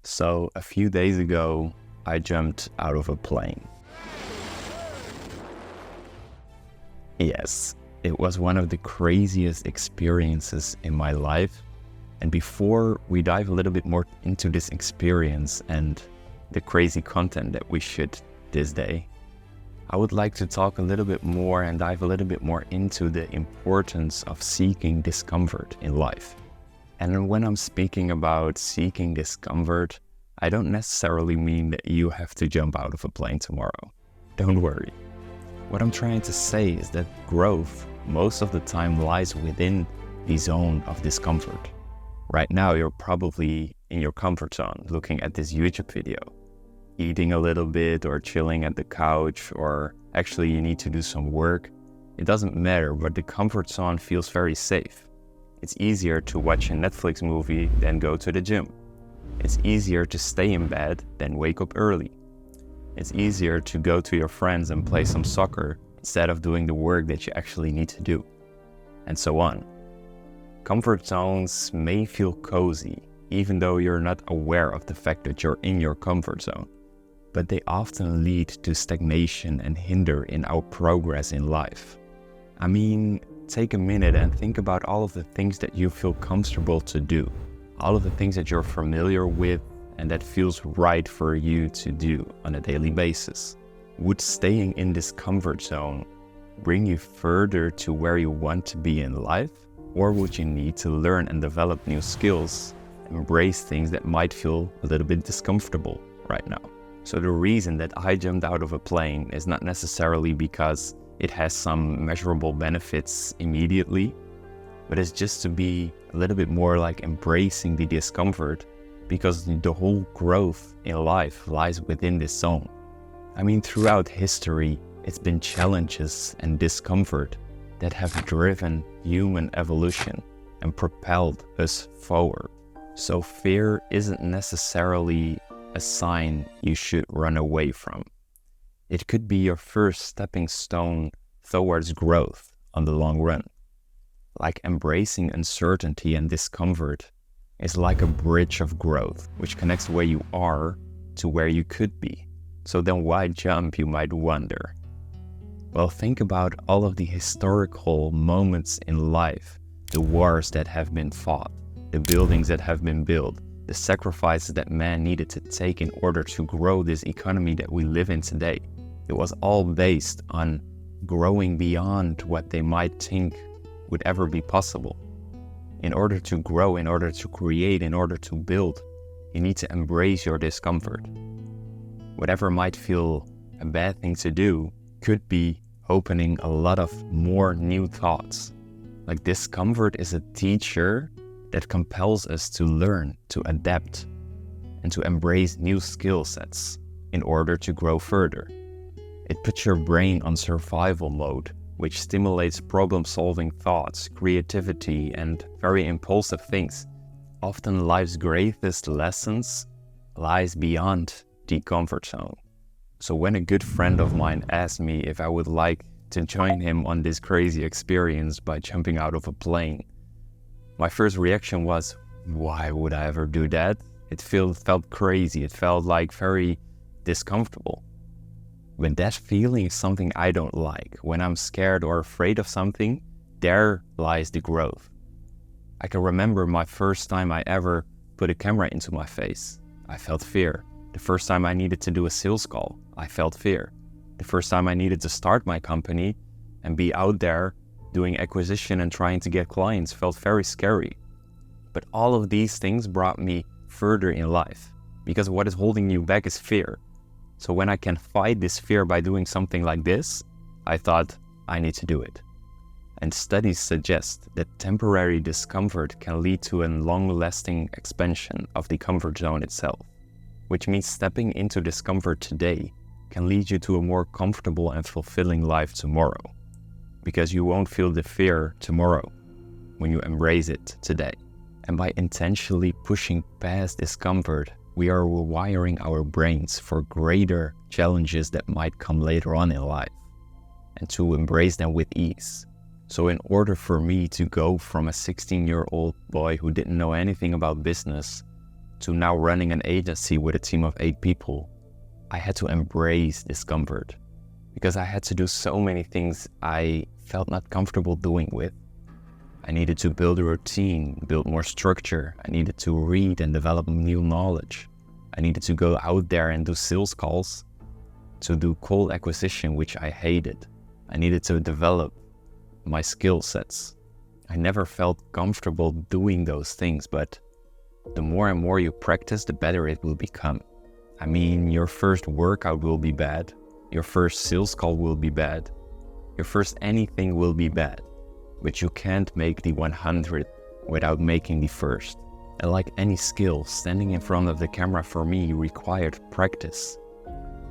So a few days ago, I jumped out of a plane. Yes, it was one of the craziest experiences in my life. And before we dive a little bit more into this experience and the crazy content that we shoot this day, I would like to talk a little bit more and dive a little bit more into the importance of seeking discomfort in life. And when I'm speaking about seeking discomfort, I don't necessarily mean that you have to jump out of a plane tomorrow. Don't worry. What I'm trying to say is that growth most of the time lies within the zone of discomfort. Right now, you're probably in your comfort zone looking at this YouTube video, eating a little bit or chilling at the couch, or actually you need to do some work. It doesn't matter, but the comfort zone feels very safe. It's easier to watch a Netflix movie than go to the gym. It's easier to stay in bed than wake up early. It's easier to go to your friends and play some soccer instead of doing the work that you actually need to do, and so on. Comfort zones may feel cozy, even though you're not aware of the fact that you're in your comfort zone, but they often lead to stagnation and hinder in our progress in life. I mean, take a minute and think about all of the things that you feel comfortable to do, all of the things that you're familiar with and that feels right for you to do on a daily basis. Would staying in this comfort zone bring you further to where you want to be in life? Or would you need to learn and develop new skills, embrace things that might feel a little bit discomfortable right now? So the reason that I jumped out of a plane is not necessarily because it has some measurable benefits immediately, but it's just to be a little bit more like embracing the discomfort, because the whole growth in life lies within this zone. I mean, throughout history, it's been challenges and discomfort that have driven human evolution and propelled us forward. So fear isn't necessarily a sign you should run away from. It could be your first stepping stone towards growth on the long run. Like embracing uncertainty and discomfort is like a bridge of growth, which connects where you are to where you could be. So then why jump, you might wonder? Well, think about all of the historical moments in life, the wars that have been fought, the buildings that have been built, the sacrifices that man needed to take in order to grow this economy that we live in today. It was all based on growing beyond what they might think would ever be possible. In order to grow, in order to create, in order to build, you need to embrace your discomfort. Whatever might feel a bad thing to do could be opening a lot of more new thoughts. Like discomfort is a teacher that compels us to learn, to adapt, and to embrace new skill sets in order to grow further. It puts your brain on survival mode, which stimulates problem-solving thoughts, creativity, and very impulsive things. Often life's greatest lessons lies beyond the comfort zone. So when a good friend of mine asked me if I would like to join him on this crazy experience by jumping out of a plane, my first reaction was, why would I ever do that? It felt crazy. It felt like very discomfortable. When that feeling is something I don't like, when I'm scared or afraid of something, there lies the growth. I can remember my first time I ever put a camera into my face. I felt fear. The first time I needed to do a sales call, I felt fear. The first time I needed to start my company and be out there doing acquisition and trying to get clients felt very scary. But all of these things brought me further in life, because what is holding you back is fear. So when I can fight this fear by doing something like this, I thought I need to do it. And studies suggest that temporary discomfort can lead to a long-lasting expansion of the comfort zone itself, which means stepping into discomfort today can lead you to a more comfortable and fulfilling life tomorrow, because you won't feel the fear tomorrow when you embrace it today. And by intentionally pushing past discomfort, we are rewiring our brains for greater challenges that might come later on in life, and to embrace them with ease. So in order for me to go from a 16-year-old boy who didn't know anything about business to now running an agency with a team of 8 people, I had to embrace discomfort because I had to do so many things I felt not comfortable doing with. I needed to build a routine, build more structure. I needed to read and develop new knowledge. I needed to go out there and do sales calls, to do cold acquisition, which I hated. I needed to develop my skill sets. I never felt comfortable doing those things, but the more and more you practice, the better it will become. I mean, your first workout will be bad. Your first sales call will be bad. Your first anything will be bad. But you can't make the 100 without making the first. And like any skill, standing in front of the camera for me required practice.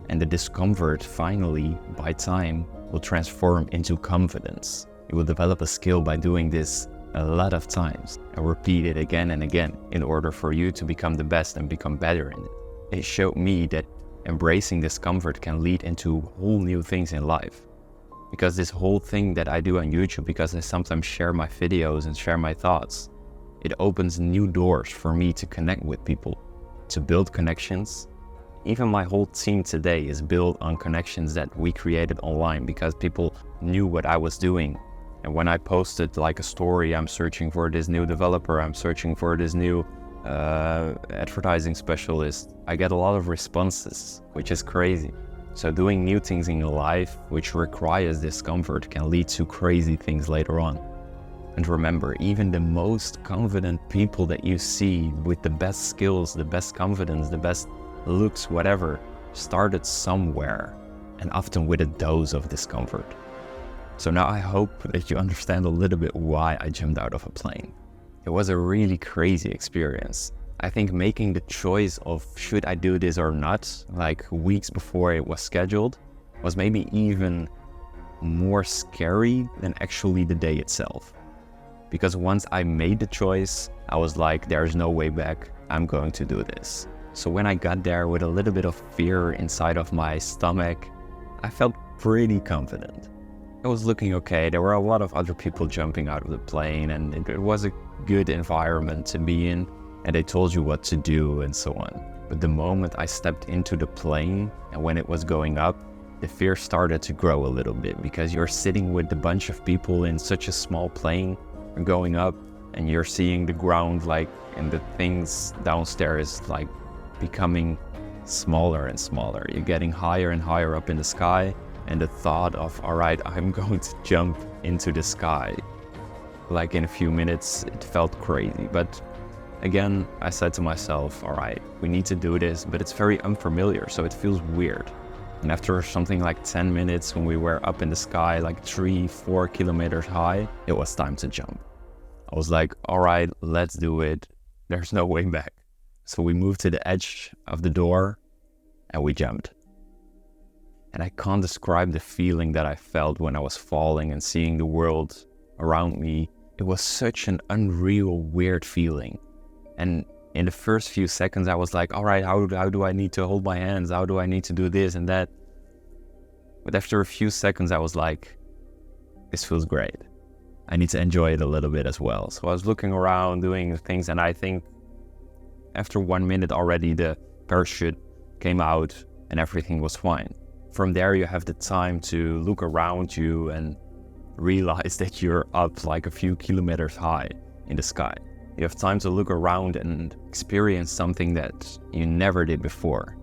And the discomfort finally, by time, will transform into confidence. You will develop a skill by doing this a lot of times and repeat it again and again in order for you to become the best and become better in it. It showed me that embracing discomfort can lead into whole new things in life. Because this whole thing that I do on YouTube, because I sometimes share my videos and share my thoughts, it opens new doors for me to connect with people, to build connections. Even my whole team today is built on connections that we created online because people knew what I was doing. And when I posted like a story, I'm searching for this new developer, I'm searching for this new advertising specialist, I get a lot of responses, which is crazy. So doing new things in your life, which requires discomfort, can lead to crazy things later on. And remember, even the most confident people that you see with the best skills, the best confidence, the best looks, whatever, started somewhere, and often with a dose of discomfort. So now I hope that you understand a little bit why I jumped out of a plane. It was a really crazy experience. I think making the choice of should I do this or not, like weeks before it was scheduled, was maybe even more scary than actually the day itself. Because once I made the choice, I was like, there's no way back, I'm going to do this. So when I got there with a little bit of fear inside of my stomach, I felt pretty confident. It was looking okay. There were a lot of other people jumping out of the plane, and it was a good environment to be in, and they told you what to do and so on. But the moment I stepped into the plane and when it was going up, the fear started to grow a little bit because you're sitting with a bunch of people in such a small plane going up, and you're seeing the ground like, and the things downstairs like becoming smaller and smaller. You're getting higher and higher up in the sky, and the thought of, all right, I'm going to jump into the sky. Like in a few minutes, it felt crazy. But again, I said to myself, all right, we need to do this, but it's very unfamiliar, so it feels weird. And after something like 10 minutes, when we were up in the sky, like 3-4 kilometers high, it was time to jump. I was like, all right, let's do it. There's no way back. So we moved to the edge of the door and we jumped. And I can't describe the feeling that I felt when I was falling and seeing the world around me. It was such an unreal, weird feeling. And in the first few seconds, I was like, all right, how do I need to hold my hands? How do I need to do this and that? But after a few seconds, I was like, this feels great. I need to enjoy it a little bit as well. So I was looking around, doing things, and I think after 1 minute already, the parachute came out and everything was fine. From there, you have the time to look around you and realize that you're up like a few kilometers high in the sky. You have time to look around and experience something that you never did before.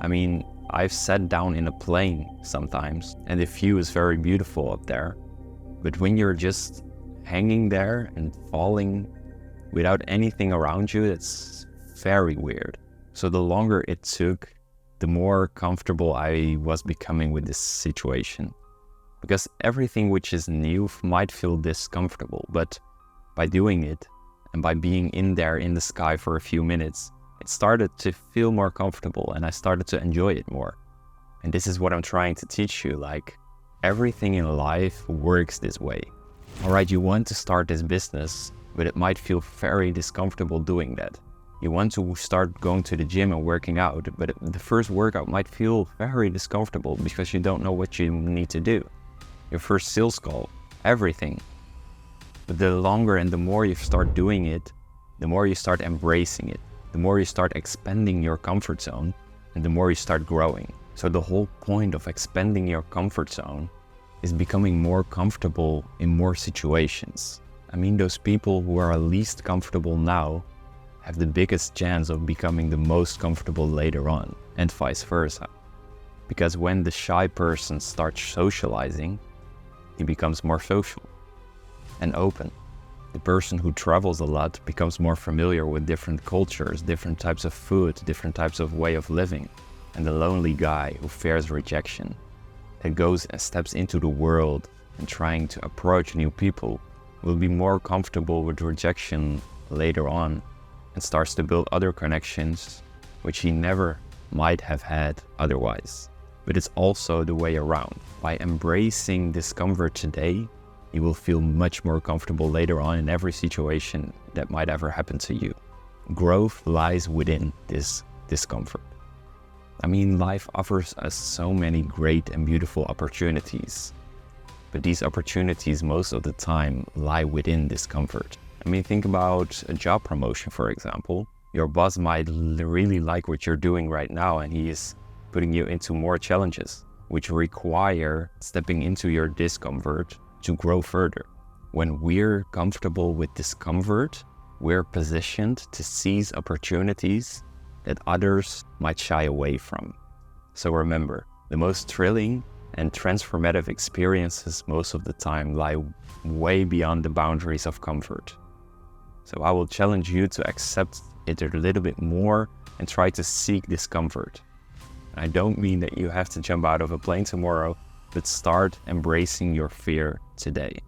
I mean, I've sat down in a plane sometimes, and the view is very beautiful up there. But when you're just hanging there and falling without anything around you, it's very weird. So the longer it took, the more comfortable I was becoming with this situation. Because everything which is new might feel discomfortable, but by doing it and by being in there in the sky for a few minutes, it started to feel more comfortable and I started to enjoy it more. And this is what I'm trying to teach you, like everything in life works this way. All right, you want to start this business, but it might feel very discomfortable doing that. You want to start going to the gym and working out, but the first workout might feel very discomfortable because you don't know what you need to do. Your first sales call, everything. But the longer and the more you start doing it, the more you start embracing it. the more you start expanding your comfort zone and the more you start growing. So the whole point of expanding your comfort zone is becoming more comfortable in more situations. I mean, those people who are least comfortable now have the biggest chance of becoming the most comfortable later on, and vice versa. Because when the shy person starts socializing, he becomes more social and open. The person who travels a lot becomes more familiar with different cultures, different types of food, different types of way of living. And the lonely guy who fears rejection, that goes and steps into the world and trying to approach new people, will be more comfortable with rejection later on and starts to build other connections which he never might have had otherwise. But it's also the way around. By embracing discomfort today, you will feel much more comfortable later on in every situation that might ever happen to you. Growth lies within this discomfort. I mean, life offers us so many great and beautiful opportunities, but these opportunities most of the time lie within discomfort. I mean, think about a job promotion, for example. Your boss might really like what you're doing right now, and he is putting you into more challenges, which require stepping into your discomfort to grow further. When we're comfortable with discomfort, we're positioned to seize opportunities that others might shy away from. So remember, the most thrilling and transformative experiences most of the time lie way beyond the boundaries of comfort. So I will challenge you to accept it a little bit more and try to seek discomfort. I don't mean that you have to jump out of a plane tomorrow, but start embracing your fear today.